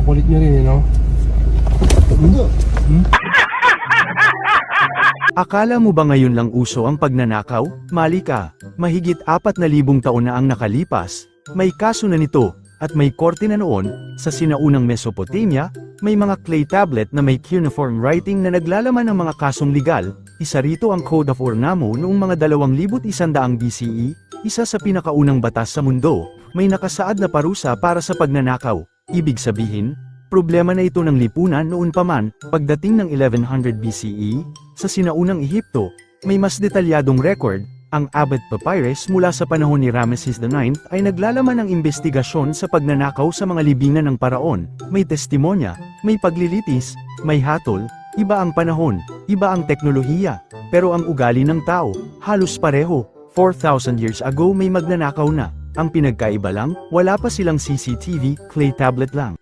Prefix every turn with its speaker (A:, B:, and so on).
A: kulit nyo rin, no?
B: Akala mo ba ngayon lang uso ang pagnanakaw? Mali ka. Mahigit 4,000 taon na ang nakalipas. May kaso na nito, at may korte na noon. Sa sinaunang Mesopotamia, may mga clay tablet na may cuneiform writing na naglalaman ng mga kasong legal. Isa rito ang Code of Ornamo noong mga 2100 BCE, isa sa pinakaunang batas sa mundo. May nakasaad na parusa para sa pagnanakaw. Ibig sabihin, problema na ito ng lipunan noon pa man. Pagdating ng 1100 BCE, sa sinaunang Ehipto, may mas detalyadong record. Ang Abbott Papyrus mula sa panahon ni Ramesses IX ay naglalaman ng investigasyon sa pagnanakaw sa mga libingan ng paraon. May testimonya, may paglilitis, may hatol. Iba ang panahon, iba ang teknolohiya, pero ang ugali ng tao, halos pareho. 4,000 years ago may magnanakaw na. Ang pinagkaiba lang, wala pa silang CCTV, clay tablet lang.